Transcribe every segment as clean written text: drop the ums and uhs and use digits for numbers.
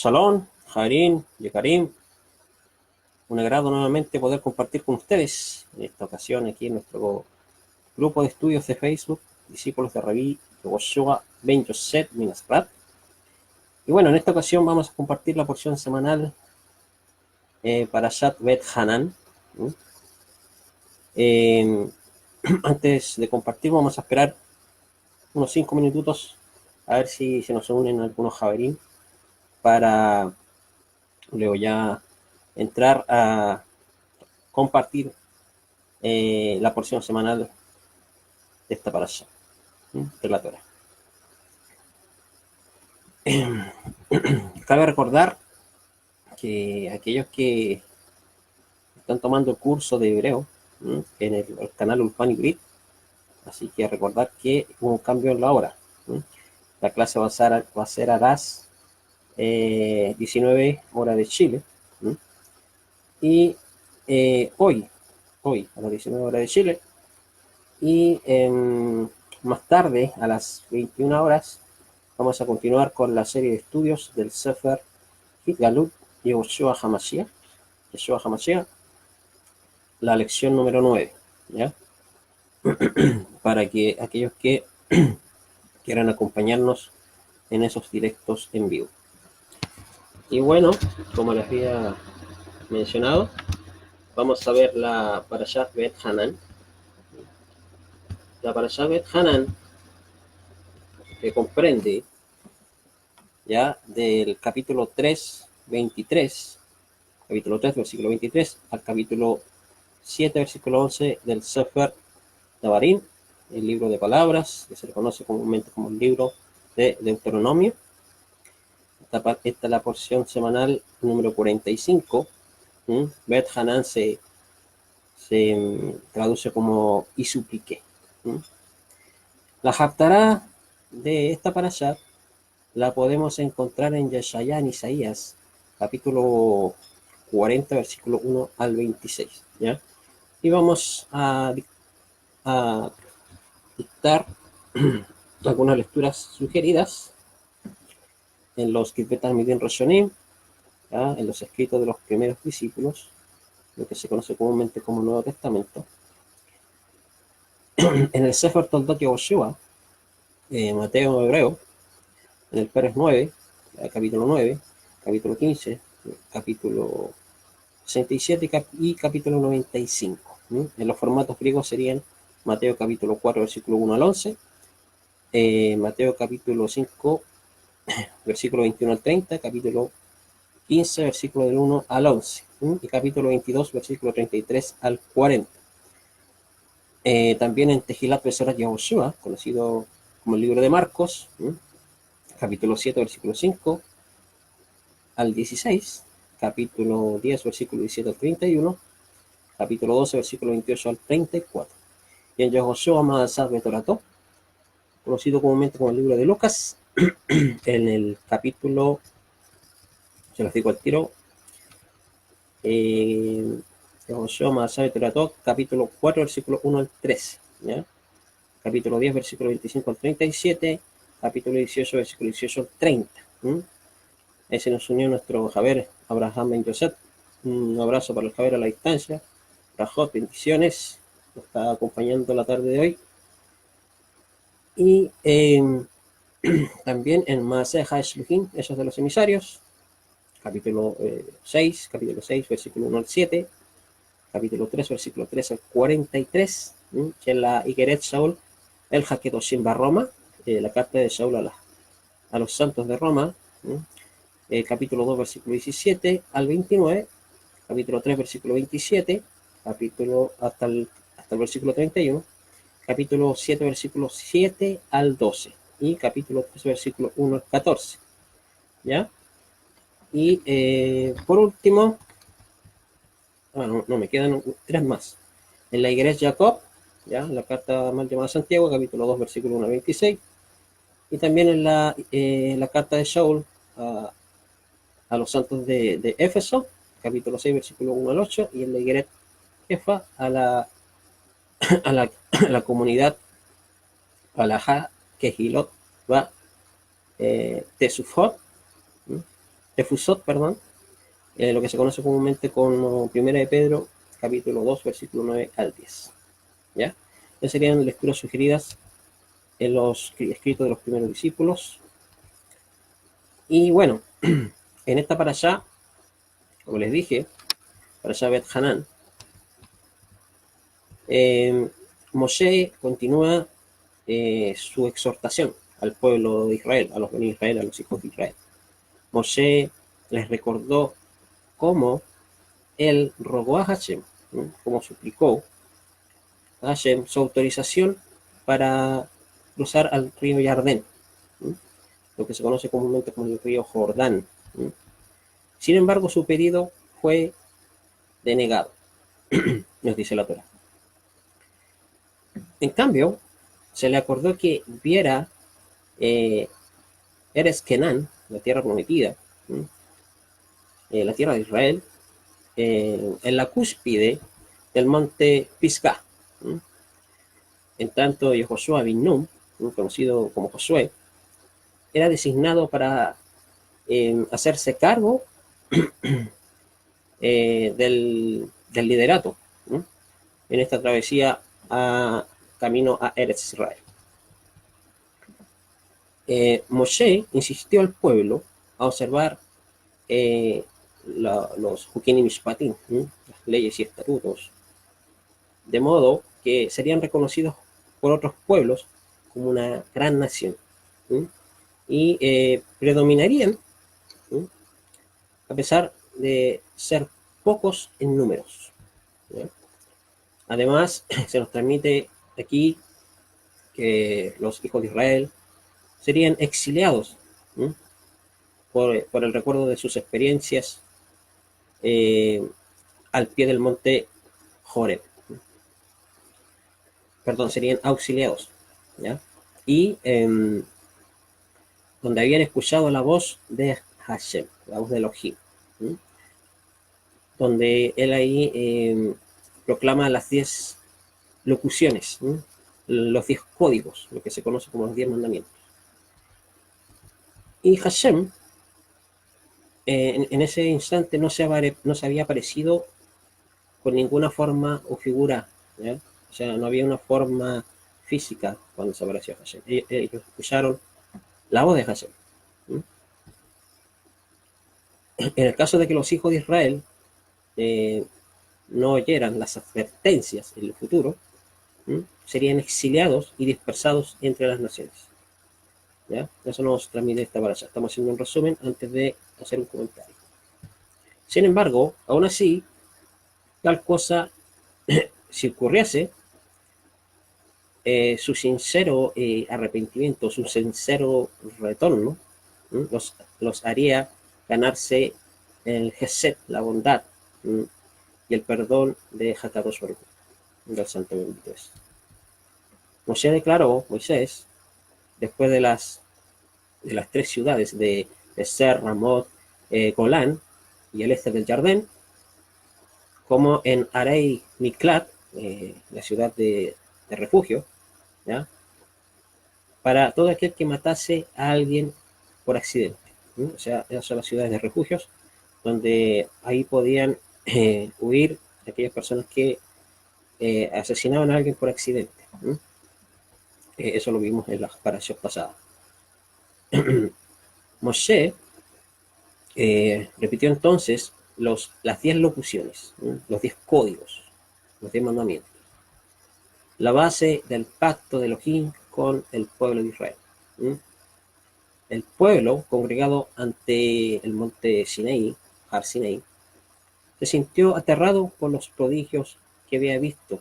Shalom, Jarín, Yekarim, un agrado nuevamente poder compartir con ustedes, en esta ocasión aquí en nuestro grupo de estudios de Facebook, Discípulos de Rabí Yehoshua Ben Yosef Minasprat. Y bueno, en esta ocasión vamos a compartir la porción semanal para Shat Bet Hanan. Antes de compartir vamos a esperar unos 5 minutos a ver si se nos unen algunos Javerín para luego ya entrar a compartir la porción semanal de esta parasha, de la Torah. Cabe recordar que aquellos que están tomando el curso de hebreo en el canal Ulpan Ibrit, así que recordar que hubo un cambio en la hora. La clase va a ser a las 19 horas de Chile. Y hoy a las 19 horas de Chile. Y más tarde, a las 21 horas, vamos a continuar con la serie de estudios del Sefer Hitgalut Yehoshua HaMashiach, la lección número 9, ¿ya? Para que aquellos que quieran acompañarnos en esos directos en vivo. Y bueno, como les había mencionado, vamos a ver la Parashat Bet Hanan. La Parashat Bet Hanan, que comprende ya del capítulo 3, 23, capítulo 3, versículo 23, al capítulo 7, versículo 11 del Sefer Devarim, el libro de palabras, que se le conoce comúnmente como el libro de Deuteronomio. Esta es la porción semanal número 45. Bet Hanan se traduce como y supliqué. La Haftará de esta parashat la podemos encontrar en Yeshaya, en Isaías, capítulo 40, versículo 1 al 26. ¿ya? Y vamos a dictar algunas lecturas sugeridas en los Kitvet Talmidim Rishonim, en los escritos de los primeros discípulos, lo que se conoce comúnmente como Nuevo Testamento. En el Sefer Toldot Yehoshua, Mateo hebreo, en el Pérez 9, capítulo 9, capítulo 15, capítulo 67 y capítulo 95. En los formatos griegos serían Mateo capítulo 4, versículo 1 al 11, Mateo capítulo 5, versículo 21 al 30, capítulo 15, versículo del 1 al 11, y capítulo 22, versículo 33 al 40. También en Tejilat Besorat Yehoshua, conocido como el libro de Marcos, capítulo 7, versículo 5 al 16, capítulo 10, versículo 17 al 31, capítulo 12, versículo 28 al 34. Y en Yehoshua Maasad Betorato, conocido comúnmente como el libro de Lucas, en el capítulo, se los digo al tiro, Yehoshua Maasad Betorato, capítulo 4, versículo 1 al 13, ¿ya? Capítulo 10, versículo 25 al 37, capítulo 18, versículo 18 al 30. Ese nos unió nuestro Javer Abraham Ben Yosef. Un abrazo para el Javer a la distancia. Rajot, bendiciones. Nos está acompañando la tarde de hoy. Y también en Maaseh HaShluchim, esos de los emisarios, capítulo 6, versículo 1 al 7, capítulo 3, versículo 3 al 43, que es la Igeret Shaul, el Hakedoshim Barroma, la carta de Shaul a los santos de Roma, capítulo 2, versículo 17 al 29, capítulo 3, versículo 27, capítulo hasta el versículo 31, capítulo 7, versículo 7 al 12, y capítulo 3, versículo 1 al 14. ¿Ya? Y por último, no, me quedan 3 más. En la Iglesia Jacob, ¿ya? La carta mal llamada Santiago, capítulo 2, versículo 1 al 26, y también en la carta de Shaul a los santos de Éfeso, capítulo 6, versículo 1 al 8, y en la Igeret Jefa a la comunidad Alajá Kehilot va Tesufot, Efusot, perdón, lo que se conoce comúnmente como Primera de Pedro, capítulo 2, versículo 9 al 10. ¿Ya? Esas serían lecturas sugeridas en los escritos de los primeros discípulos. Y bueno, en esta parashá, como les dije, parashá Bet Hanan, Moshe continúa su exhortación al pueblo de Israel, a los de Israel, a los hijos de Israel. Moshe les recordó cómo él rogó a Hashem, ¿no? Cómo suplicó a Hashem su autorización para cruzar al río Jardén, ¿no? Lo que se conoce comúnmente como el río Jordán, ¿no? Sin embargo, su pedido fue denegado, nos dice la Torá. En cambio, se le acordó que viera Eres Kenán, la tierra prometida, ¿no? La tierra de Israel, en la cúspide del monte Pisgah, ¿no? En tanto, Yehoshua bin Nun, ¿no?, conocido como Josué, era designado para hacerse cargo del liderato, ¿no?, en esta travesía camino a Eretz Israel. Moshe insistió al pueblo a observar los Hukim y Mishpatim, ¿no?, las leyes y estatutos, de modo que serían reconocidos por otros pueblos como una gran nación, ¿no?, y predominarían, ¿no?, a pesar de ser pocos en números, ¿no? Además, se nos transmite aquí que los hijos de Israel serían exiliados, ¿no?, por el recuerdo de sus experiencias al pie del monte Joreb. Perdón, serían auxiliados, ¿ya? Y donde habían escuchado la voz de Hashem, la voz de Elohim, ¿sí?, donde él ahí proclama las 10 locuciones, ¿sí?, los 10 códigos, lo que se conoce como los 10 mandamientos. Y Hashem, en ese instante no se había aparecido con ninguna forma o figura, ¿ya? O sea, no había una forma física cuando se apareció Hashem. Ellos escucharon la voz de Hashem, ¿sí? En el caso de que los hijos de Israel no oyeran las advertencias en el futuro, ¿sí?, serían exiliados y dispersados entre las naciones, ¿ya? Eso nos transmite esta parasha. Estamos haciendo un resumen antes de hacer un comentario. Sin embargo, aún así, tal cosa, si ocurriese, su sincero arrepentimiento, su sincero retorno, ¿sí?, los haría ganarse el Gesed, la bondad, ¿sí?, y el perdón de Hakadosh Baruj Hu, del Santo Bendito es. Moshe declaró, Moisés, después de las 3 ciudades de Ser, Ramot, Golán y el este del Jardín, como en Arei Miklat, la ciudad de refugio, ¿ya?, para todo aquel que matase a alguien por accidente, ¿sí? O sea, esas son las ciudades de refugios, donde ahí podían huir aquellas personas que asesinaban a alguien por accidente, ¿sí? Eso lo vimos en las parashot pasadas. Moshe repitió entonces las 10 locuciones, ¿sí?, los 10 códigos, los 10 mandamientos, la base del pacto de Elohim con el pueblo de Israel, ¿sí? El pueblo, congregado ante el monte Sinaí, Har Sinaí, se sintió aterrado por los prodigios que había visto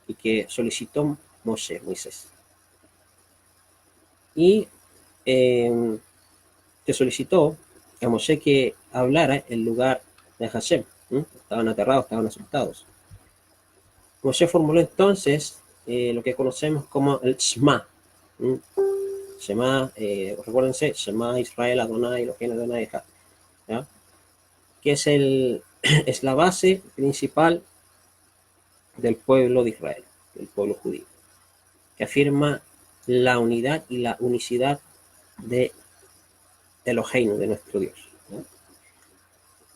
y que solicitó Moisés. Y se solicitó a Moshe que hablara en lugar de Hashem, ¿sí? Estaban aterrados, estaban asustados. Moshe formuló entonces lo que conocemos como el Shema, ¿sí? Shema, recuérdense, Shema Israel Adonai Elohim Adonai Echad, ¿ya?, que es la base principal del pueblo de Israel, del pueblo judío, que afirma la unidad y la unicidad de Elohim, de nuestro Dios, ¿no?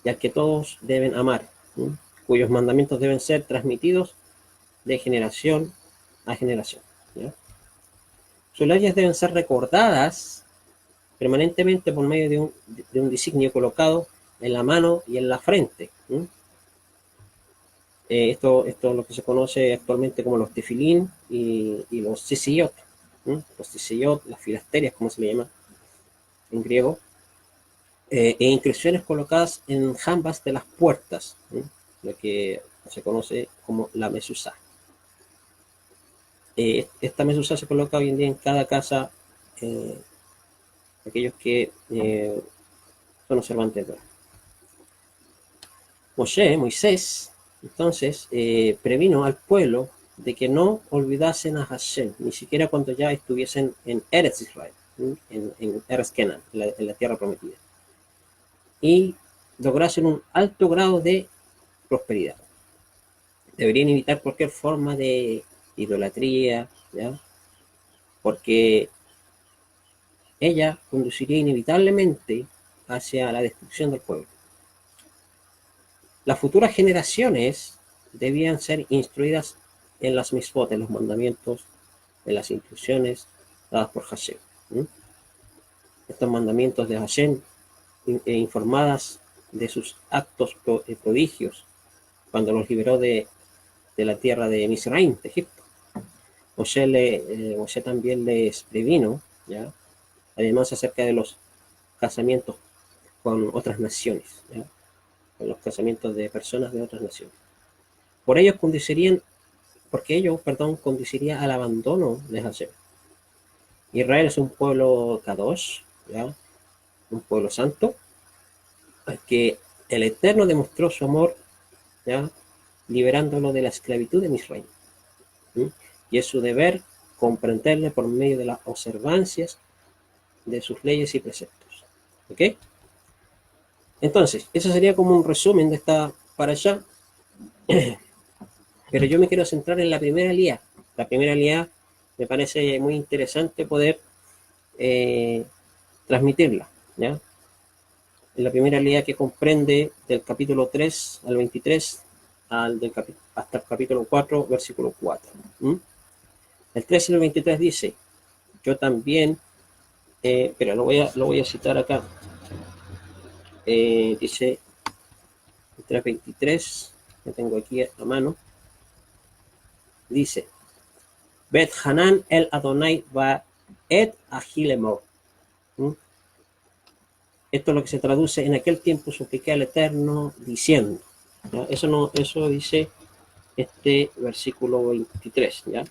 y al que todos deben amar, cuyos mandamientos deben ser transmitidos de generación a generación. ¿Ya? Sus leyes deben ser recordadas permanentemente por medio de un designio colocado en la mano y en la frente. Esto es lo que se conoce actualmente como los tefilín y los tzitsiyot. Los tzitsiyot, las filasterias, como se le llama en griego, e inscripciones colocadas en jambas de las puertas, lo que se conoce como la mesuzá. Esta mesuzá se coloca hoy en día en cada casa, aquellos que son observantes de Moisés, entonces, previno al pueblo de que no olvidasen a Hashem, ni siquiera cuando ya estuviesen en Eretz Israel, en Eretz Kenan, en la tierra prometida, y lograsen un alto grado de prosperidad. Deberían evitar cualquier forma de idolatría, ¿ya? Porque ella conduciría inevitablemente hacia la destrucción del pueblo. Las futuras generaciones debían ser instruidas en las misbot, en los mandamientos, en las instrucciones dadas por Hashem. Estos mandamientos de Hashem, informadas de sus actos prodigios, cuando los liberó de la tierra de Misraim, de Egipto. Moshe también les previno, ¿ya? Además acerca de los casamientos con otras naciones, ¿ya? Con los casamientos de personas de otras naciones. Porque ello conduciría al abandono de Hashem. Israel es un pueblo kadosh, ¿ya? Un pueblo santo, al que el Eterno demostró su amor, ¿ya? Liberándolo de la esclavitud de Misraim. Y es su deber comprenderle por medio de las observancias de sus leyes y preceptos. ¿Ok? Entonces, eso sería como un resumen de esta parashá. Pero yo me quiero centrar en la primera aliyá. La primera aliyá me parece muy interesante poder transmitirla, ¿ya? En la primera aliyá, que comprende del capítulo 3 al 23 hasta el capítulo 4, versículo 4. El 3 y el 23 dice, yo también, pero lo voy a citar acá. Dice, el 3:23, que tengo aquí a mano, dice, Bet Hanan el Adonai va et Ahilemor. Esto es lo que se traduce: en aquel tiempo supliqué al Eterno diciendo, ¿ya? Eso dice este versículo 23, ¿ya?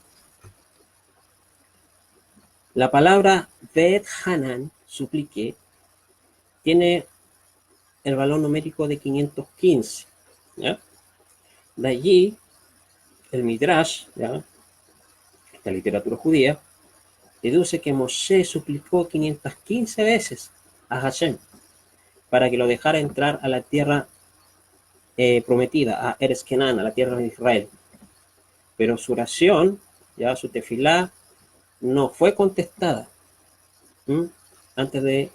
La palabra Bet Hanan, supliqué, tiene el valor numérico de 515, ¿ya? De allí, el Midrash, ¿ya? La literatura judía, deduce que Moshe suplicó 515 veces a Hashem para que lo dejara entrar a la tierra prometida, a Eretz Kenan, a la tierra de Israel. Pero su oración, ya su tefilá, no fue contestada antes de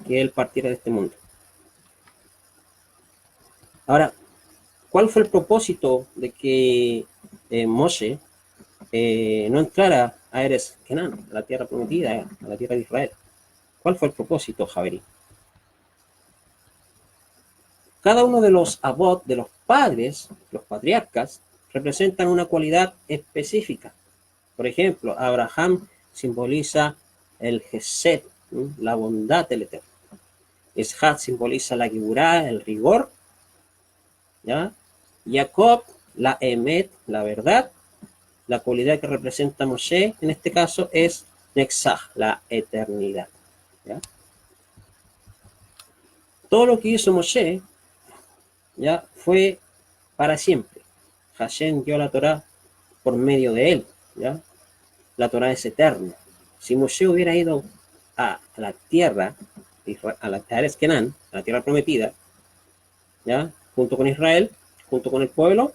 que él partiera de este mundo. Ahora, ¿cuál fue el propósito de que Moshe no entrara a Eretz Kenan, a la tierra prometida, a la tierra de Israel? ¿Cuál fue el propósito, Javerí? Cada uno de los abot, de los padres, los patriarcas, representan una cualidad específica. Por ejemplo, Abraham simboliza el Gesed, la bondad del Eterno. Isaac simboliza la Geburá, el rigor, ¿ya? Jacob, la Emet, la verdad. La cualidad que representa Moshe, en este caso, es Nexaj, la eternidad, ¿ya? Todo lo que hizo Moshe, ya, fue para siempre. Hashem dio la Torá por medio de él, ¿ya? La Torá es eterna. Si Moshe hubiera ido a la tierra, a la Eretz Kenan, a la tierra prometida, ¿ya? Junto con Israel, junto con el pueblo,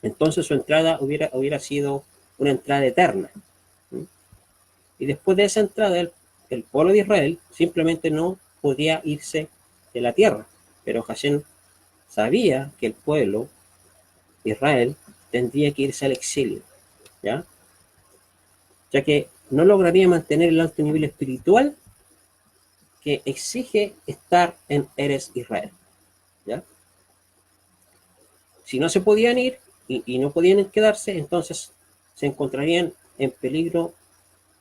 entonces su entrada hubiera sido una entrada eterna. Y después de esa entrada, el pueblo de Israel simplemente no podía irse de la tierra. pero Hashem sabía que el pueblo, Israel, tendría que irse al exilio, ¿ya? Ya que no lograría mantener el alto nivel espiritual que exige estar en Eres Israel, ¿ya? Si no se podían ir y no podían quedarse, entonces se encontrarían en peligro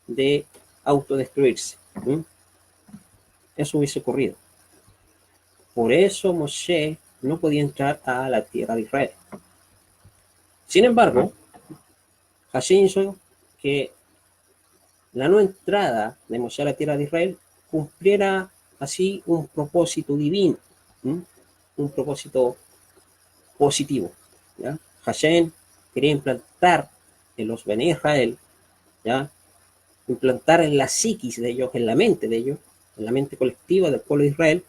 de autodestruirse. Eso hubiese ocurrido. Por eso Moshe no podía entrar a la tierra de Israel. Sin embargo, Hashem hizo que la no entrada de Moshe a la tierra de Israel cumpliera así un propósito divino, un propósito positivo, ¿ya? Hashem quería implantar en los Bene Israel, ¿ya? Implantar en la psiquis de ellos, en la mente de ellos, en la mente colectiva del pueblo de Israel,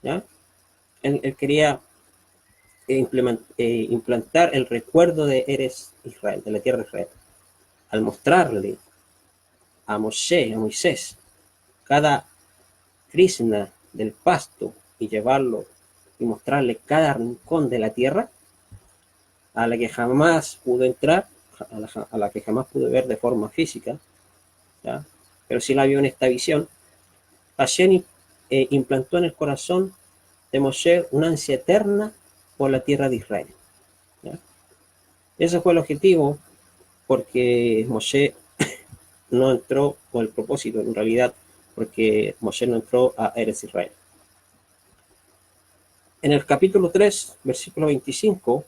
¿ya? Él quería implantar el recuerdo de Eres Israel, de la tierra de Israel, al mostrarle a Moisés, cada krishna del pasto y llevarlo y mostrarle cada rincón de la tierra a la que jamás pudo entrar, a la que jamás pudo ver de forma física, ¿ya? Pero sí la vio en esta visión. Hashem implantó en el corazón de Moshe una ansia eterna por la tierra de Israel, ¿ya? Ese fue el objetivo, porque Moshe no entró con el propósito, en realidad, porque Moshe no entró a Eres Israel. En el capítulo 3, versículo 25,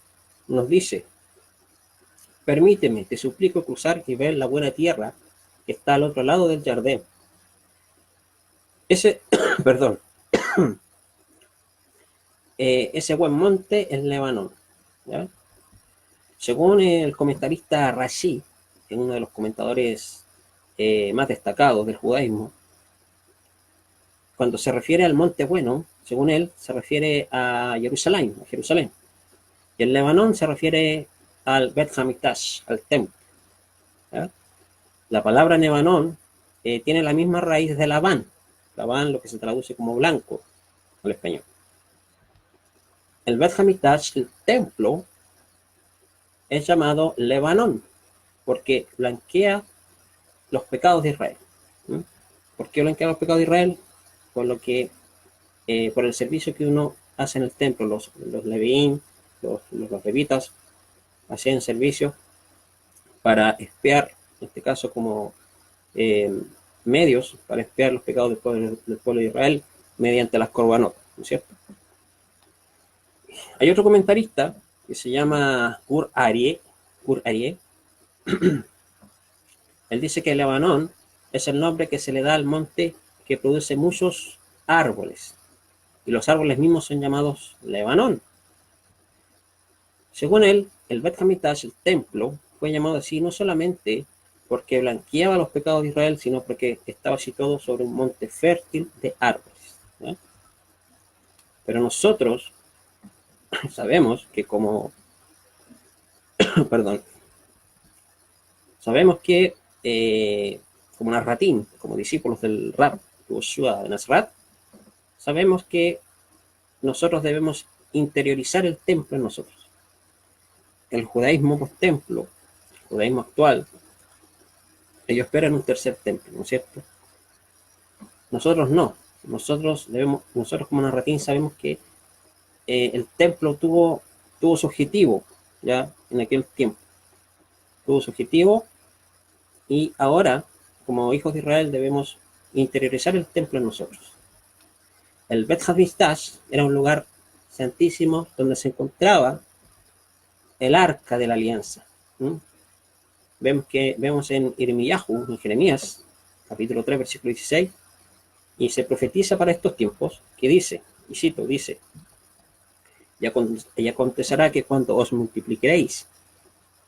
nos dice: permíteme, te suplico, cruzar y ver la buena tierra que está al otro lado del Jardín. Perdón, ese buen monte es Lebanón, ¿ya? Según el comentarista Rashi, que es uno de los comentadores más destacados del judaísmo, cuando se refiere al monte bueno, según él, se refiere a Jerusalén. Y el Lebanón se refiere al Bet Hamikdash, al templo, ¿ya? La palabra Lebanón tiene la misma raíz de Labán, lo que se traduce como blanco al español. El Bet Hamikdash, el templo, es llamado Lebanón, porque blanquea los pecados de Israel. ¿Por qué blanquea los pecados de Israel? Por el servicio que uno hace en el templo. Los levín, los levitas hacían servicio para expiar, en este caso como medios, para expiar los pecados del pueblo de Israel mediante las korbanot, ¿no es cierto? Hay otro comentarista que se llama Gur Aryeh. Él dice que Lebanón es el nombre que se le da al monte que produce muchos árboles, y los árboles mismos son llamados Lebanón. Según él, el Bet Hamikdash, el templo, fue llamado así no solamente porque blanqueaba los pecados de Israel, sino porque estaba situado sobre un monte fértil de árboles, ¿no? Pero nosotros sabemos que sabemos que como Narratín, como discípulos del Rab, Yoshua de Nazaret, sabemos que nosotros debemos interiorizar el templo en nosotros. El judaísmo post-templo, el judaísmo actual, ellos esperan un tercer templo, ¿no es cierto? Nosotros no. Nosotros como Narratín sabemos que el templo tuvo su objetivo ya en aquel tiempo. Tuvo su objetivo, y ahora, como hijos de Israel, debemos interiorizar el templo en nosotros. El Bet Hamikdash era un lugar santísimo donde se encontraba el arca de la alianza. Vemos en Irmiyahu, en Jeremías, capítulo 3, versículo 16, y se profetiza para estos tiempos, que dice, y cito, dice: y acontecerá que cuando os multipliqueréis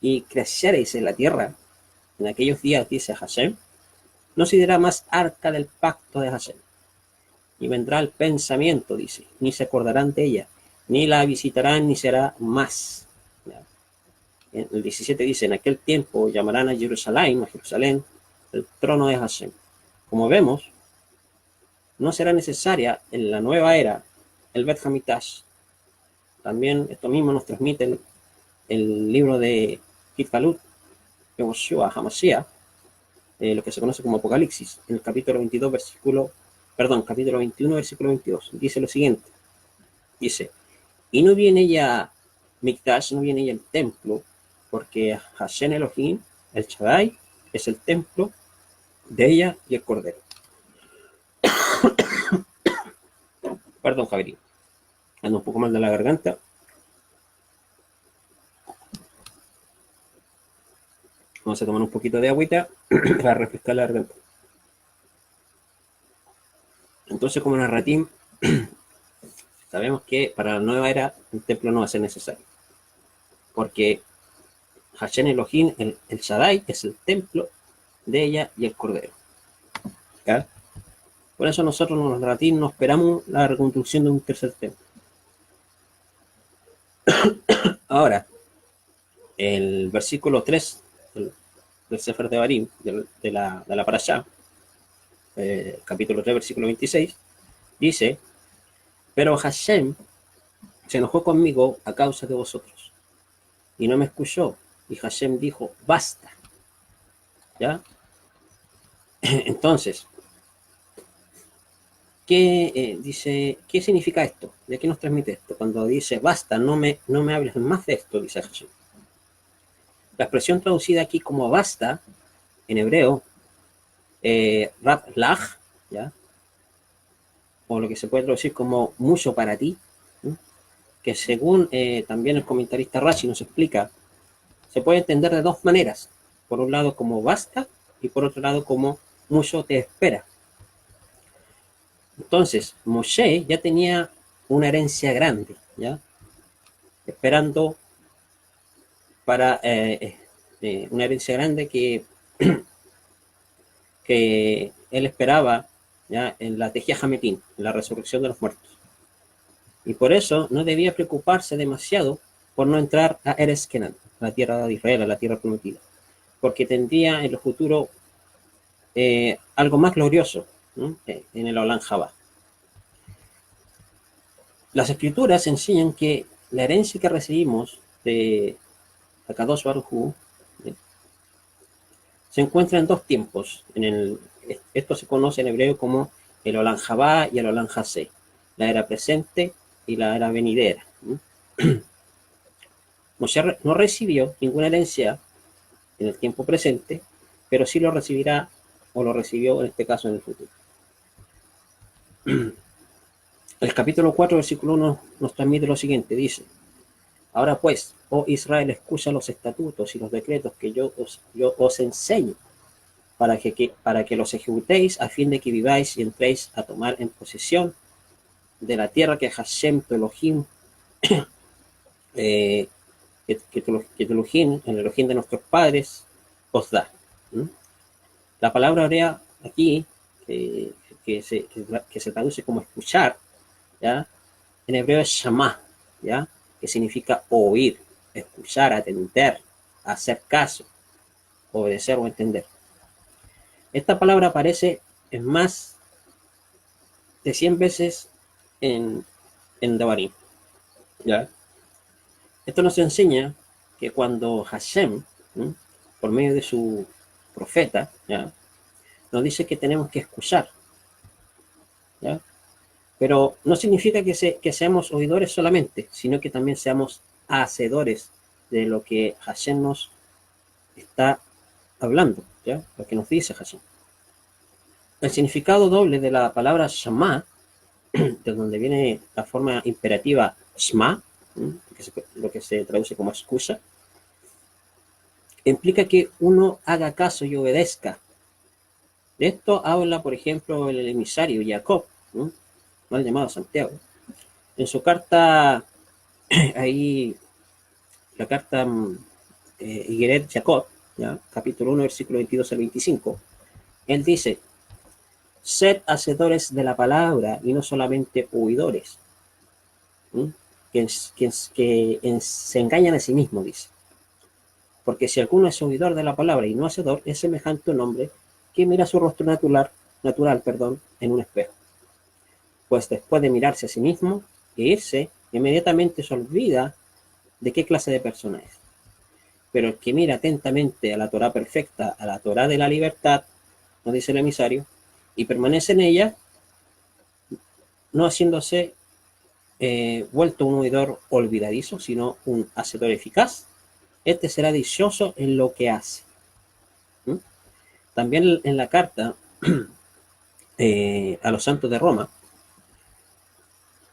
y creceréis en la tierra, en aquellos días, dice Hashem, no se dirá más arca del pacto de Hashem, y vendrá el pensamiento, dice, ni se acordarán de ella, ni la visitarán, ni será más. En el 17 dice: en aquel tiempo llamarán a Jerusalén, el trono de Hashem. Como vemos, no será necesaria en la nueva era el Bet Hamikdash. También esto mismo nos transmite el libro de Hitkalut, Yoshua Hamashiach, lo que se conoce como Apocalipsis, en el capítulo 21, versículo 22. Dice lo siguiente. Dice, y no viene ya Mikdash, no viene ya el templo, porque Hashem Elohim, el Shaddai, es el templo de ella y el Cordero. Perdón, Javier. Ando un poco mal de la garganta. Vamos a tomar un poquito de agüita para refrescar la garganta. Entonces, como narratín, sabemos que para la nueva era el templo no va a ser necesario. Porque Hashem Elohim, el Shaddai, es el templo de ella y el Cordero. ¿Ya? Por eso nosotros en los narratín no esperamos la reconstrucción de un tercer templo. Ahora, el versículo 3 del Sefer de Barim, de la Parashá, capítulo 3, versículo 26, dice, pero Hashem se enojó conmigo a causa de vosotros, y no me escuchó, y Hashem dijo, basta. ¿Ya? Entonces, dice, ¿qué significa esto? ¿De qué nos transmite esto? Cuando dice, basta, no me hables más de esto, dice Hashem. La expresión traducida aquí como basta, en hebreo, rab lach, ¿ya? O lo que se puede traducir como mucho para ti, ¿sí? Que según también el comentarista Rashi nos explica, se puede entender de dos maneras. Por un lado como basta y por otro lado como mucho te espera. Entonces, Moshe ya tenía una herencia grande, ¿ya? Esperando para una herencia grande que él esperaba, ¿ya? En la Tejía Hametín, en la resurrección de los muertos. Y por eso no debía preocuparse demasiado por no entrar a Eretz Kenan, la tierra de Israel, a la tierra prometida, porque tendría en el futuro algo más glorioso, ¿no? En el Olam Jabá. Las escrituras enseñan que la herencia que recibimos de Akadosh Baruj Hu se encuentra en dos tiempos. Esto se conoce en hebreo como el Olam Jabá y el Olam Hasé, la era presente y la era venidera. Moshe no recibió ninguna herencia en el tiempo presente, pero sí lo recibirá o lo recibió en este caso en el futuro. El capítulo 4, versículo 1 nos transmite lo siguiente, dice, ahora pues, oh Israel, escucha los estatutos y los decretos que yo os enseño para que los ejecutéis a fin de que viváis y entréis a tomar en posesión de la tierra que Hashem tu Elohim, que tu Elohim, el Elohim de nuestros padres, os da. La palabra hebrea aquí, que se traduce como escuchar, ¿ya? En hebreo es shamá, ¿ya? Que significa oír, escuchar, atender, hacer caso, obedecer o entender. Esta palabra aparece en más de 100 veces en Devarim, ¿ya? Esto nos enseña que cuando Hashem, ¿sí?, por medio de su profeta, ¿ya?, nos dice que tenemos que escuchar, ¿ya? Pero no significa que seamos oidores solamente, sino que también seamos hacedores de lo que Hashem nos está hablando, ¿ya? Lo que nos dice Hashem. El significado doble de la palabra Shama, de donde viene la forma imperativa Shma, lo que se traduce como escucha, implica que uno haga caso y obedezca. De esto habla, por ejemplo, el emisario Jacob, ¿no?, mal llamado Santiago, en su carta, ahí, la carta Higueret Jacob, ¿ya?, capítulo 1, versículo 22 al 25, él dice, sed hacedores de la palabra y no solamente oidores, que se engañan a sí mismos, dice. Porque si alguno es oidor de la palabra y no hacedor, es semejante a un hombre que mira su rostro natural, en un espejo. Pues después de mirarse a sí mismo, e irse, inmediatamente se olvida de qué clase de persona es. Pero el que mira atentamente a la Torá perfecta, a la Torá de la libertad, nos dice el emisario, y permanece en ella, no haciéndose vuelto un oidor olvidadizo, sino un hacedor eficaz, este será dichoso en lo que hace. ¿Mm? También en la carta a los santos de Roma,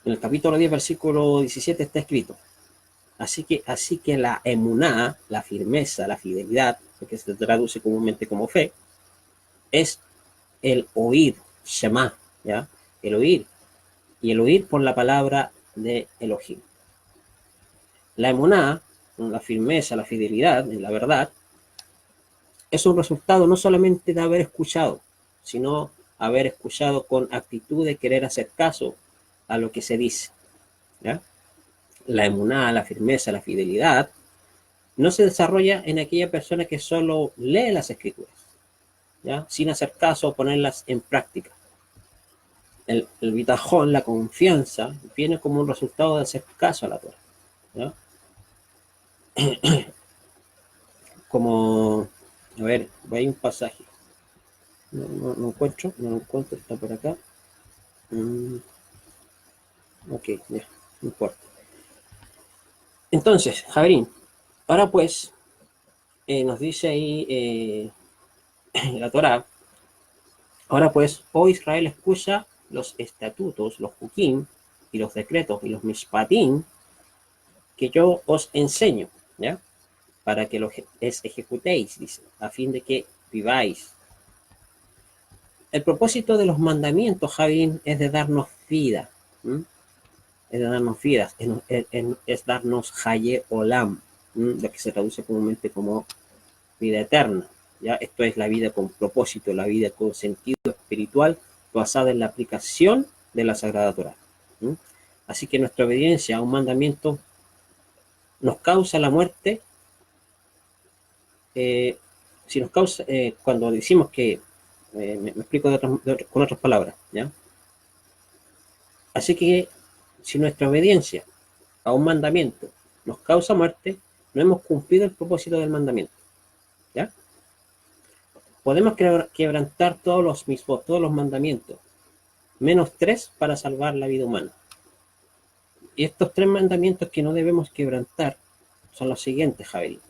en el capítulo 10, versículo 17 está escrito, así que la emuná, la firmeza, la fidelidad, que se traduce comúnmente como fe, es el oír, shema, ¿ya? El oír, y el oír por la palabra de Elohim. La emuná, la firmeza, la fidelidad, la verdad, es un resultado no solamente de haber escuchado, sino haber escuchado con actitud de querer hacer caso a lo que se dice, ¿ya? La emuná, la firmeza, la fidelidad, no se desarrolla en aquella persona que solo lee las escrituras, ¿ya? Sin hacer caso o ponerlas en práctica. El bitajón, la confianza, viene como un resultado de hacer caso a la Torah, ¿ya? Como, a ver, hay un pasaje, no encuentro, está por acá. Ok, ya, no importa. Entonces, Javerín, ahora pues, nos dice ahí la Torah, ahora pues, oh Israel, escucha los estatutos, los hukim, y los decretos, y los mishpatim, que yo os enseño, ¿ya? Para que los ejecutéis, dice, a fin de que viváis. El propósito de los mandamientos, Javín, es de darnos vida, ¿m? Es de darnos vidas, es darnos Haye Olam, lo que se traduce comúnmente como vida eterna, ¿ya? Esto es la vida con propósito, la vida con sentido espiritual, basada en la aplicación de la Sagrada Torah. Así que nuestra obediencia a un mandamiento nos causa la muerte. Si nos causa, cuando decimos que, me explico con otras palabras, ¿ya? Así que si nuestra obediencia a un mandamiento nos causa muerte, no hemos cumplido el propósito del mandamiento, ¿ya? Podemos quebrantar todos los mandamientos, menos 3 para salvar la vida humana. Y estos 3 mandamientos que no debemos quebrantar son los siguientes, Javier.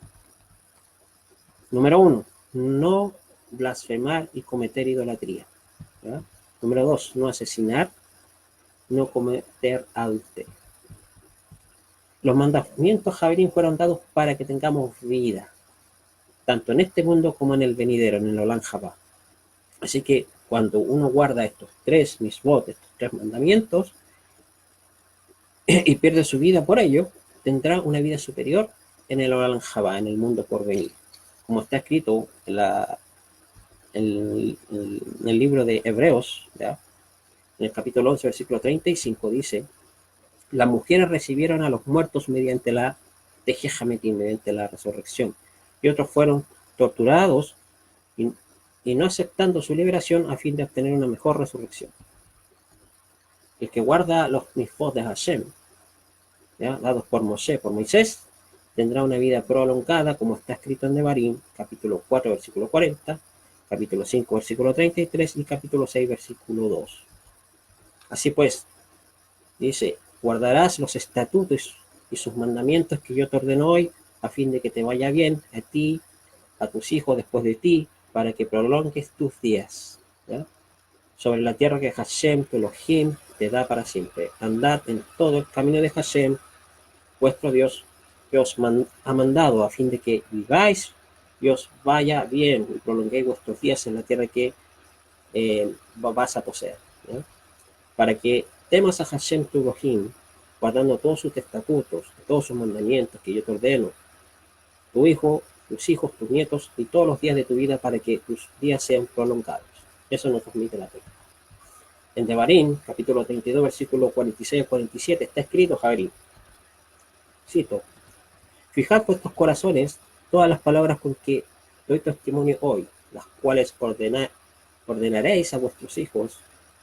Número 1, no blasfemar y cometer idolatría, ¿ya? Número 2, no asesinar, no cometer adulterio. Los mandamientos, Javier, fueron dados para que tengamos vida, tanto en este mundo como en el venidero, en el Olam Jabá. Así que cuando uno guarda estos 3 misbot, estos 3 mandamientos, y pierde su vida por ello, tendrá una vida superior en el Olam Jabá, en el mundo por venir. Como está escrito en el libro de Hebreos, ¿ya? En el capítulo 11, versículo 35, dice, las mujeres recibieron a los muertos mediante la Tejejametín, mediante la resurrección, y otros fueron torturados y no aceptando su liberación a fin de obtener una mejor resurrección. El que guarda los misbot de Hashem, ¿ya? Dados por Moisés, tendrá una vida prolongada, como está escrito en Devarim, capítulo 4, versículo 40, capítulo 5, versículo 33 y capítulo 6, versículo 2. Así pues, dice, guardarás los estatutos y sus mandamientos que yo te ordeno hoy, a fin de que te vaya bien a ti, a tus hijos después de ti, para que prolongues tus días, ¿ya? Sobre la tierra que Hashem, tu Elohim, te da para siempre. Andad en todo el camino de Hashem, vuestro Dios, que os ha mandado, a fin de que viváis y os vaya bien y prolonguéis vuestros días en la tierra que vas a poseer, ¿ya? Para que temas a Hashem tu Elohim, guardando todos sus estatutos, todos sus mandamientos que yo te ordeno, tu hijo, tus hijos, tus nietos y todos los días de tu vida, para que tus días sean prolongados. Eso nos transmite la Torah. En Devarim, capítulo 32, versículo 46 y 47, está escrito, Javier, cito, fijad vuestros corazones todas las palabras con que doy testimonio hoy, las cuales ordenaréis a vuestros hijos,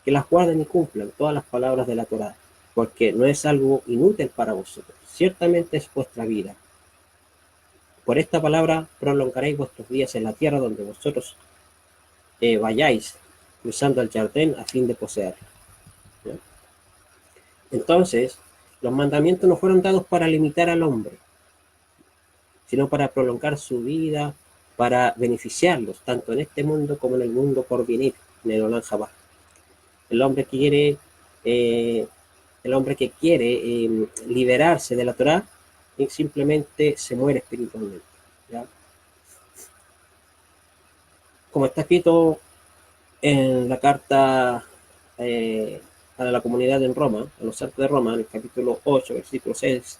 que las guarden y cumplan todas las palabras de la Torah, porque no es algo inútil para vosotros, ciertamente es vuestra vida. Por esta palabra prolongaréis vuestros días en la tierra donde vosotros vayáis, cruzando el jardín a fin de poseerlo. ¿Ya? Entonces, los mandamientos no fueron dados para limitar al hombre, sino para prolongar su vida, para beneficiarlos, tanto en este mundo como en el mundo por venir, en el Olam Jabá. El hombre que quiere liberarse de la Torá, simplemente se muere espiritualmente. ¿Ya? Como está escrito en la carta a la comunidad en Roma, a los santos de Roma, en el capítulo 8, versículos 6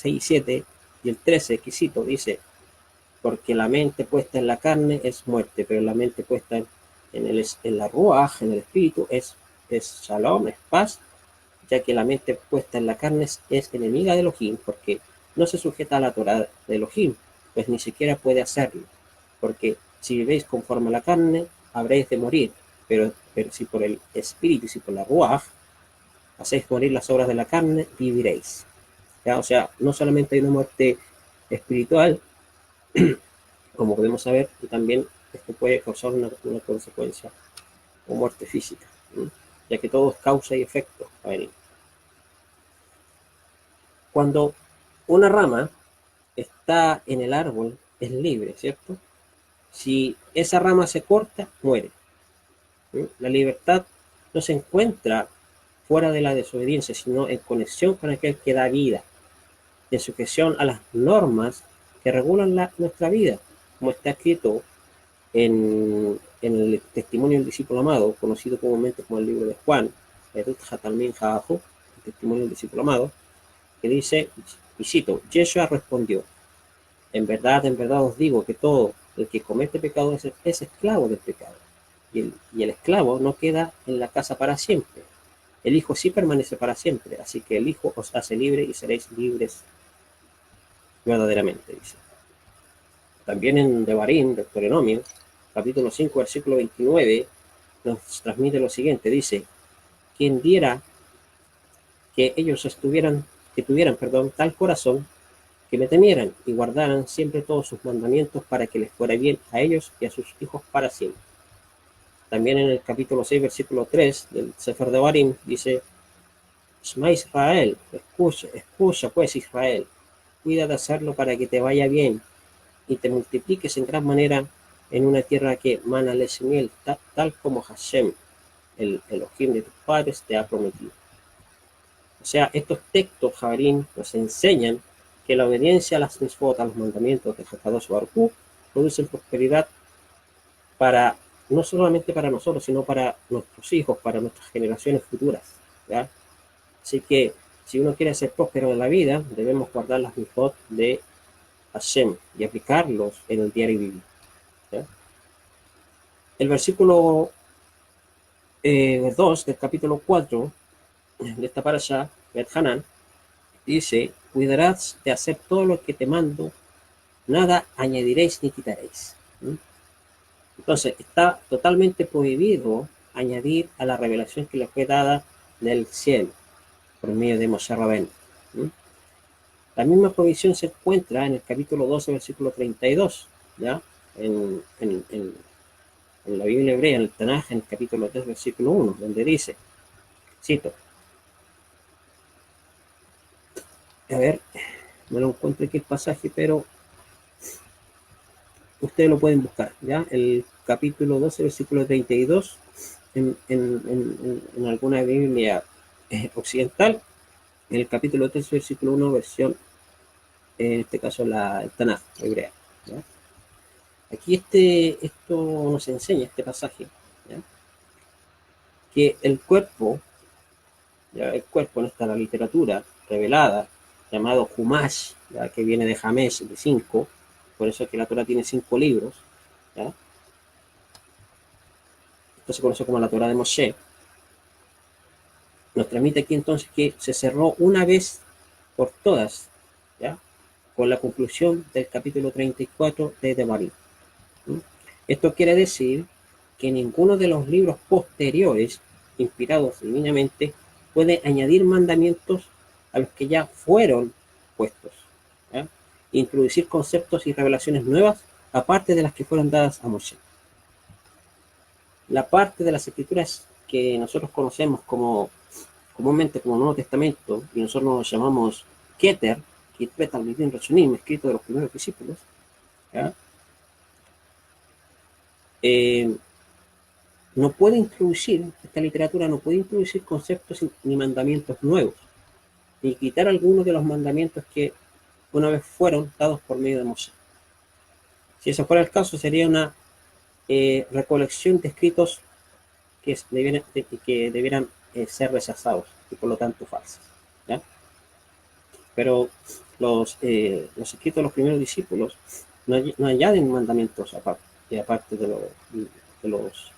y 7, y el 13, que cito, dice: porque la mente puesta en la carne es muerte, pero la mente puesta en la ruaj, en el espíritu, es shalom, es paz, ya que la mente puesta en la carne es enemiga de Elohim, porque no se sujeta a la Torah de Elohim, pues ni siquiera puede hacerlo, porque si vivéis conforme a la carne, habréis de morir, pero si por el espíritu y si por la ruaj hacéis morir las obras de la carne, viviréis. ¿Ya? O sea, no solamente hay una muerte espiritual, como podemos saber, y también esto puede causar una consecuencia o muerte física, ¿sí? Ya que todo es causa y efecto. A ver, cuando una rama está en el árbol, es libre, ¿cierto? Si esa rama se corta, muere. ¿Sí? La libertad no se encuentra fuera de la desobediencia, sino en conexión con aquel que da vida, en sujeción a las normas que regulan nuestra vida, como está escrito en el testimonio del discípulo amado, conocido comúnmente como el libro de Juan, el testimonio del discípulo amado, que dice, y cito: Yeshua respondió: en verdad os digo que todo el que comete pecado es esclavo del pecado, y el esclavo no queda en la casa para siempre. El Hijo sí permanece para siempre, así que el Hijo os hace libre y seréis libres verdaderamente, dice. También en Devarim, Deuteronomio, capítulo 5, versículo 29, nos transmite lo siguiente, dice: quien diera que ellos tuvieran tal corazón, que me temieran y guardaran siempre todos sus mandamientos, para que les fuera bien a ellos y a sus hijos para siempre. También en el capítulo 6, versículo 3 del Sefer Devarim, dice: Shema Israel, escucha pues Israel, cuida de hacerlo para que te vaya bien y te multipliques en gran manera en una tierra que mana leche y miel, tal como Hashem, el Elohim de tus padres, te ha prometido. O sea, estos textos, Javerín, nos enseñan que la obediencia a las mitzvot, a los mandamientos de Hakadosh Baruj Hu, producen prosperidad no solamente para nosotros, sino para nuestros hijos, para nuestras generaciones futuras, ¿ya? Así que, si uno quiere ser próspero en la vida, debemos guardar las mitzvot de Hashem y aplicarlos en el diario vivir. ¿Ya? El versículo 2 del capítulo 4 de esta parasha, Bet Hanan, dice: cuidarás de hacer todo lo que te mando, nada añadiréis ni quitaréis. Entonces, está totalmente prohibido añadir a la revelación que le fue dada del cielo por medio de Moshe Rabén. La misma provisión se encuentra en el capítulo 12, versículo 32, ¿ya? En la Biblia hebrea, en el Tanaj, en el capítulo 3, versículo 1, donde dice, cito, a ver, no lo encuentro aquí el pasaje, pero ustedes lo pueden buscar, ¿ya? El capítulo 12, versículo 32, en alguna Biblia occidental, en el capítulo 3, versículo 1, versión, en este caso el Tanaj hebrea, ¿ya? Aquí esto nos enseña, este pasaje, ¿ya? Que el cuerpo en la literatura revelada, llamado Humash, ¿ya? Que viene de Hamesh, de 5, por eso es que la Torah tiene 5 libros, ¿ya? Esto se conoce como la Torah de Moshe. Nos transmite aquí entonces que se cerró una vez por todas, ¿ya? Con la conclusión del capítulo 34 de Devarim. Esto quiere decir que ninguno de los libros posteriores, inspirados divinamente, puede añadir mandamientos a los que ya fueron puestos, ¿ya? Introducir conceptos y revelaciones nuevas, aparte de las que fueron dadas a Moshe. La parte de las escrituras que nosotros conocemos comúnmente como Nuevo Testamento, y nosotros nos llamamos Keter, Kitvet al-Midin Rashonim, escrito de los primeros discípulos, ¿ya? No puede introducir, esta literatura no puede introducir conceptos ni mandamientos nuevos, ni quitar algunos de los mandamientos que una vez fueron dados por medio de Moshe. Si eso fuera el caso, sería una recolección de escritos que debieran ser rechazados y por lo tanto falsos, ¿ya? Pero los escritos de los primeros discípulos no añaden mandamientos aparte de los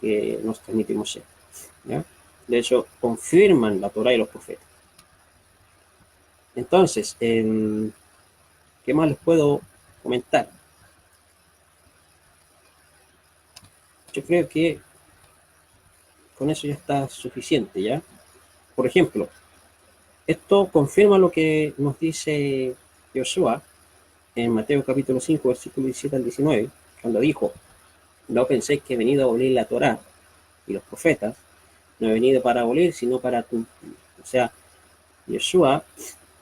que nos transmite Moshe, ¿ya? De hecho, confirman la Torá y los profetas. Entonces, ¿qué más les puedo comentar? Yo creo que con eso ya está suficiente, ¿ya? Por ejemplo, esto confirma lo que nos dice Josué en Mateo capítulo 5, versículo 17 al 19, cuando dijo: no penséis que he venido a abolir la Torá y los profetas, no he venido para abolir, sino para cumplir. O sea, Yeshua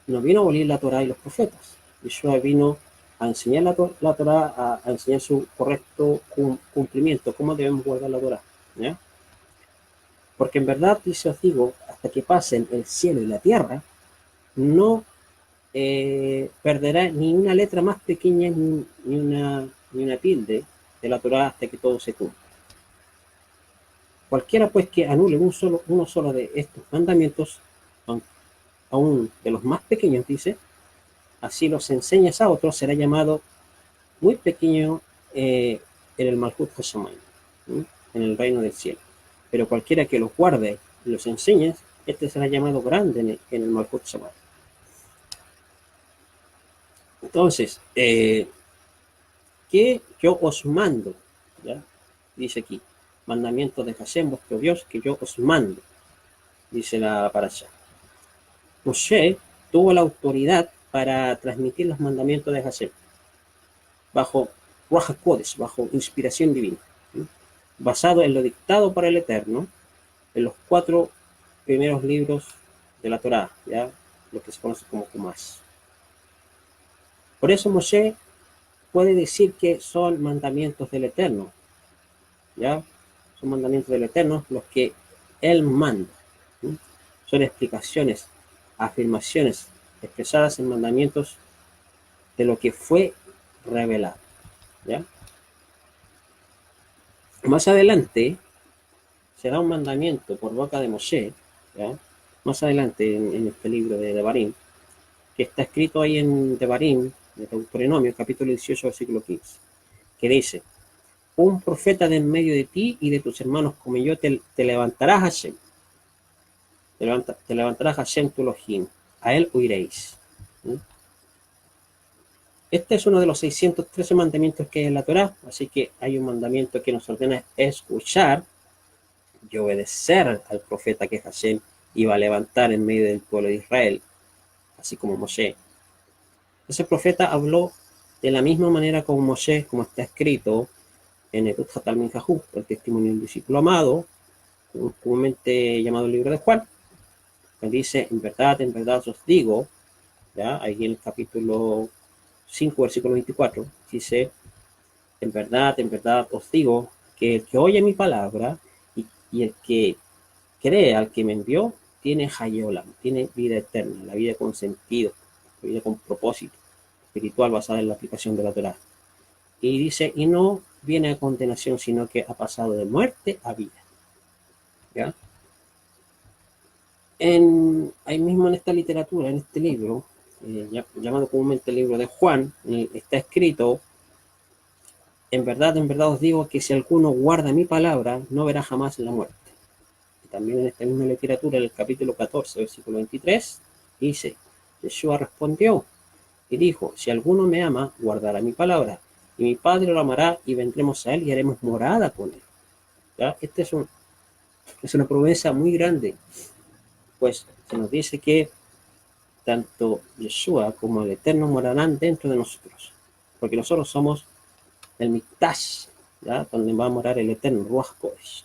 no vino a abolir la Torá y los profetas. Yeshua vino a enseñar la Torá, a enseñar su correcto cumplimiento, cómo debemos guardar la Torá, ¿ya? Porque en verdad, dice, os digo, hasta que pasen el cielo y la tierra, no perderá ni una letra más pequeña ni una tilde de la Torá hasta que todo se cumpla. Cualquiera pues que anule uno solo de estos mandamientos, aún de los más pequeños, dice, así los enseñas a otros, será llamado muy pequeño en el Malhut Hashamayim, en el reino del cielo. Pero cualquiera que los guarde y los enseñes, este será llamado grande en el Malhut Hashamayim. Entonces, que yo os mando, ¿ya? Dice aquí, mandamientos de Hashem, vuestro Dios, que yo os mando, dice la parasha. Moshe tuvo la autoridad para transmitir los mandamientos de Hashem bajo Ruach HaKodesh, bajo inspiración divina, ¿sí? Basado en lo dictado por el Eterno en los 4 primeros libros de la Torá, ¿ya? Lo que se conoce como Chumash. Por eso Moshe puede decir que son mandamientos del Eterno, ¿ya? Son mandamientos del Eterno los que Él manda, ¿sí? Son explicaciones, afirmaciones expresadas en mandamientos de lo que fue revelado, ¿ya? Más adelante se da un mandamiento por boca de Moshe, ¿ya? Más adelante en este libro de Devarim, que está escrito ahí en Devarim, de Deuteronomio, capítulo 18, versículo 15, que dice: un profeta de en medio de ti y de tus hermanos como yo te levantarás Hashem. Te levantarás Hashem tu Elohim, a él oiréis. ¿Sí? Este es uno de los 613 mandamientos que hay en la Torá, así que hay un mandamiento que nos ordena escuchar y obedecer al profeta que Hashem iba a levantar en medio del pueblo de Israel, así como Moshe. Ese profeta habló de la misma manera como Moshe, como está escrito en el Talmud Jahú, el testimonio del discípulo amado, comúnmente llamado el libro de Juan, que dice: en verdad os digo, ¿ya? Ahí en el capítulo 5, versículo 24, dice: en verdad os digo que el que oye mi palabra y el que cree al que me envió, tiene Hayolam, tiene vida eterna, la vida con sentido, la vida con propósito espiritual basada en la aplicación de la Torá. Y dice: y no viene a condenación, sino que ha pasado de muerte a vida, ¿ya? Ahí mismo en esta literatura, en este libro, llamado comúnmente el libro de Juan, está escrito: en verdad os digo que si alguno guarda mi palabra, no verá jamás la muerte. Y también en esta misma literatura, en el capítulo 14, versículo 23, dice: Yeshua respondió y dijo: si alguno me ama, guardará mi palabra, y mi Padre lo amará, y vendremos a él y haremos morada con él. ¿Ya? Esta es una promesa muy grande pues se nos dice que tanto Yeshua como el Eterno morarán dentro de nosotros, porque nosotros somos el Mikdash, ¿ya? Donde va a morar el Eterno, Ruach Kodesh.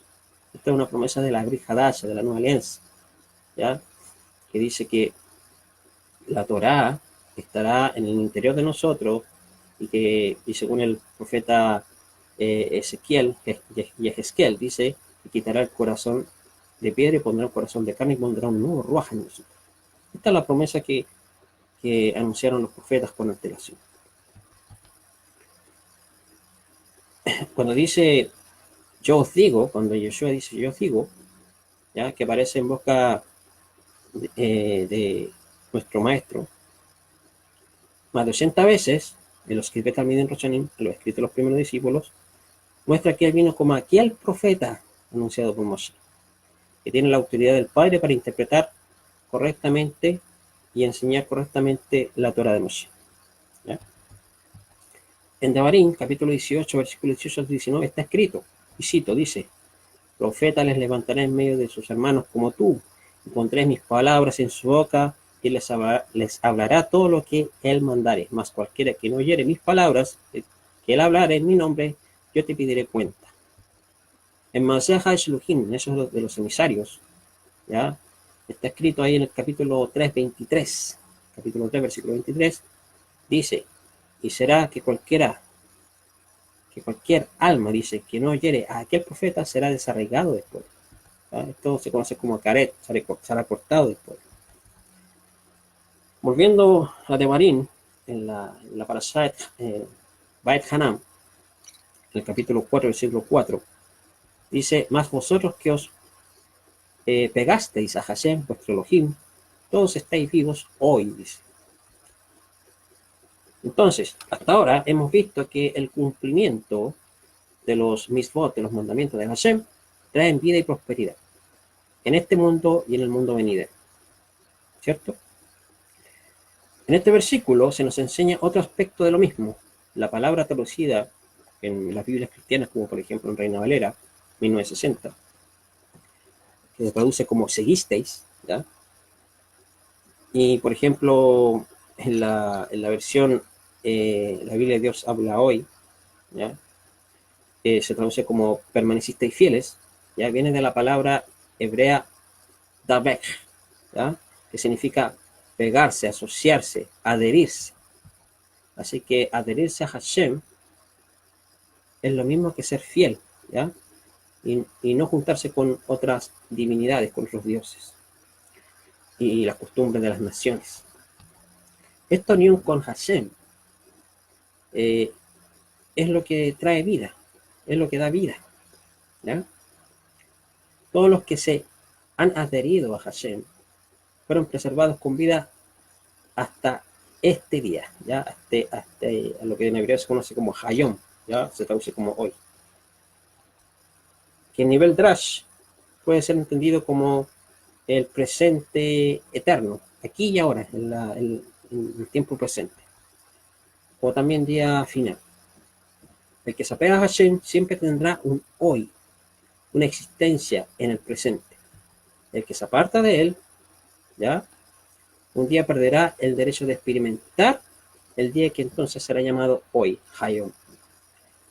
Esta es una promesa de la Brit Hadash, de la Nueva Alianza, ¿ya? Que dice que la Torá estará en el interior de nosotros y según el profeta Ezequiel, dice que quitará el corazón de piedra y pondrá el corazón de carne y pondrá un nuevo ruaj en nosotros. Esta es la promesa que anunciaron los profetas con antelación. Cuando dice yo os digo, cuando Yeshua dice yo os digo, ¿ya? Que aparece en boca de nuestro maestro más de 80 veces en los escritos Talmidei Rishonim, en los escritos de los primeros discípulos, muestra que él vino como aquel profeta anunciado por Moshe, que tiene la autoridad del Padre para interpretar correctamente y enseñar correctamente la Torá de Moshe, ¿ya? En Devarim, capítulo 18, versículo 18 al 19, está escrito, y cito, dice: profeta les levantaré en medio de sus hermanos como tú, y pondré mis palabras en su boca, y les hablará todo lo que él mandare, mas cualquiera que no oyere mis palabras, que él hablará en mi nombre, yo te pediré cuenta. En Maseh HaShluchim, esos de los emisarios, ¿ya? Está escrito ahí en el capítulo 3, 23, capítulo 3, versículo 23, dice: y será que cualquier alma, dice, que no oyere a aquel profeta será desarraigado después. ¿Ya? Esto se conoce como caret, será cortado después. Volviendo a Devarim, en la parashat Beit Hanam, en el capítulo 4, versículo 4, dice: mas vosotros que os pegasteis a Hashem, vuestro Elohim, todos estáis vivos hoy, dice. Entonces, hasta ahora hemos visto que el cumplimiento de los misvot, de los mandamientos de Hashem, traen vida y prosperidad en este mundo y en el mundo venidero, ¿cierto? En este versículo se nos enseña otro aspecto de lo mismo. La palabra traducida en las Biblias cristianas, como por ejemplo en Reina Valera 1960, que se traduce como seguisteis, ¿ya? Y por ejemplo en la versión la Biblia de Dios habla hoy, ¿ya? Se traduce como permanecisteis fieles, ¿ya? Viene de la palabra hebrea dabek, ¿ya? Que significa pegarse, asociarse, adherirse. Así que adherirse a Hashem es lo mismo que ser fiel, ¿ya? Y no juntarse con otras divinidades, con otros dioses y las costumbres de las naciones. Esta unión con Hashem es lo que trae vida, es lo que da vida, ¿ya? Todos los que se han adherido a Hashem fueron preservados con vida hasta este día, ¿ya? Hasta lo que en hebreo se conoce como Hayom, ¿ya? Se traduce como hoy. Que en nivel Drash puede ser entendido como el presente eterno, aquí y ahora, en el tiempo presente, o también día final. El que se apega a Hashem siempre tendrá un hoy, una existencia en el presente. El que se aparta de él, ¿ya? Un día perderá el derecho de experimentar el día que entonces será llamado hoy, Hayom.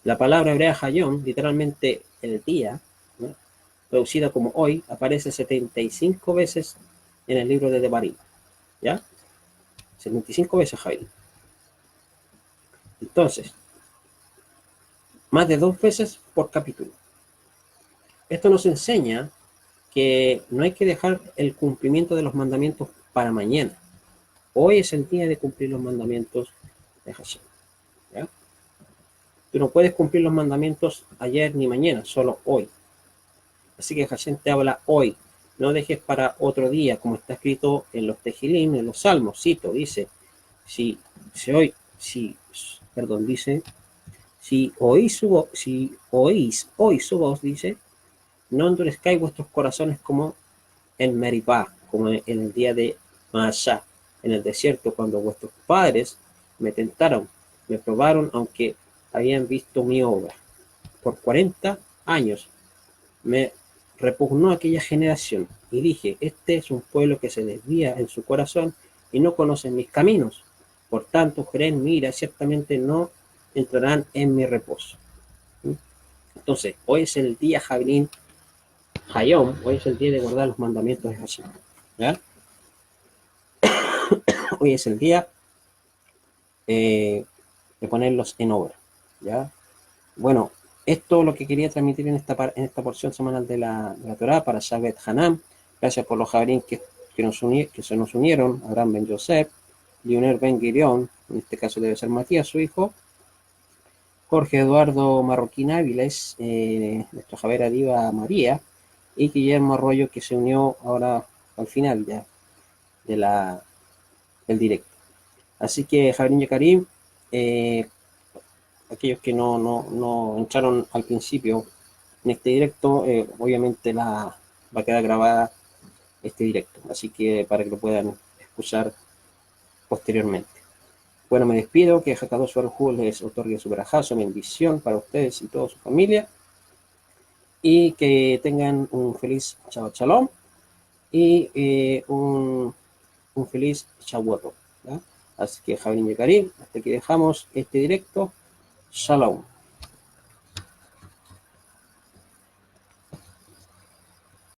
La palabra hebrea Hayom, literalmente el día, ¿no?, traducida como hoy, aparece 75 veces en el libro de Devarim, ¿ya? 75 veces Hayom. Entonces, más de 2 veces por capítulo. Esto nos enseña que no hay que dejar el cumplimiento de los mandamientos para mañana. Hoy es el día de cumplir los mandamientos de Hashem, ¿ya? Tú no puedes cumplir los mandamientos ayer ni mañana, solo hoy. Así que Hashem te habla hoy. No dejes para otro día, como está escrito en los Tejilim, en los Salmos. Cito, dice: si oís hoy su voz, dice, no endurezcáis vuestros corazones como en Meribá, como en el día de Maasá, en el desierto, cuando vuestros padres me tentaron, me probaron, aunque habían visto mi obra. Por 40 años me repugnó a aquella generación y dije, este es un pueblo que se desvía en su corazón y no conoce mis caminos. Por tanto, juré en mi ira, ciertamente no entrarán en mi reposo. Entonces, hoy es el día Javín Hayom, hoy es el día de guardar los mandamientos de Hashem. ¿Ya? Hoy es el día de ponerlos en obra. ¿Ya? Bueno, esto es lo que quería transmitir en esta porción semanal de la Torá para Shabbat Hanam. Gracias por los Javín que se nos unieron, Abraham Ben Yosef, Lionel Ben Girión, en este caso debe ser Matías, su hijo, Jorge Eduardo Marroquín Áviles, nuestra Javera Diva María, y Guillermo Arroyo, que se unió ahora al final ya del directo. Así que Javier y Karim, aquellos que no entraron al principio en este directo, obviamente va a quedar grabada este directo, así que para que lo puedan escuchar posteriormente. Bueno, me despido, que Hakadosh Baruj Hu les otorgue su verajá, su bendición para ustedes y toda su familia, y que tengan un feliz Shabbat Shalom y un feliz Shavuot. Así que Javier y Karim, hasta aquí dejamos este directo. Shalom.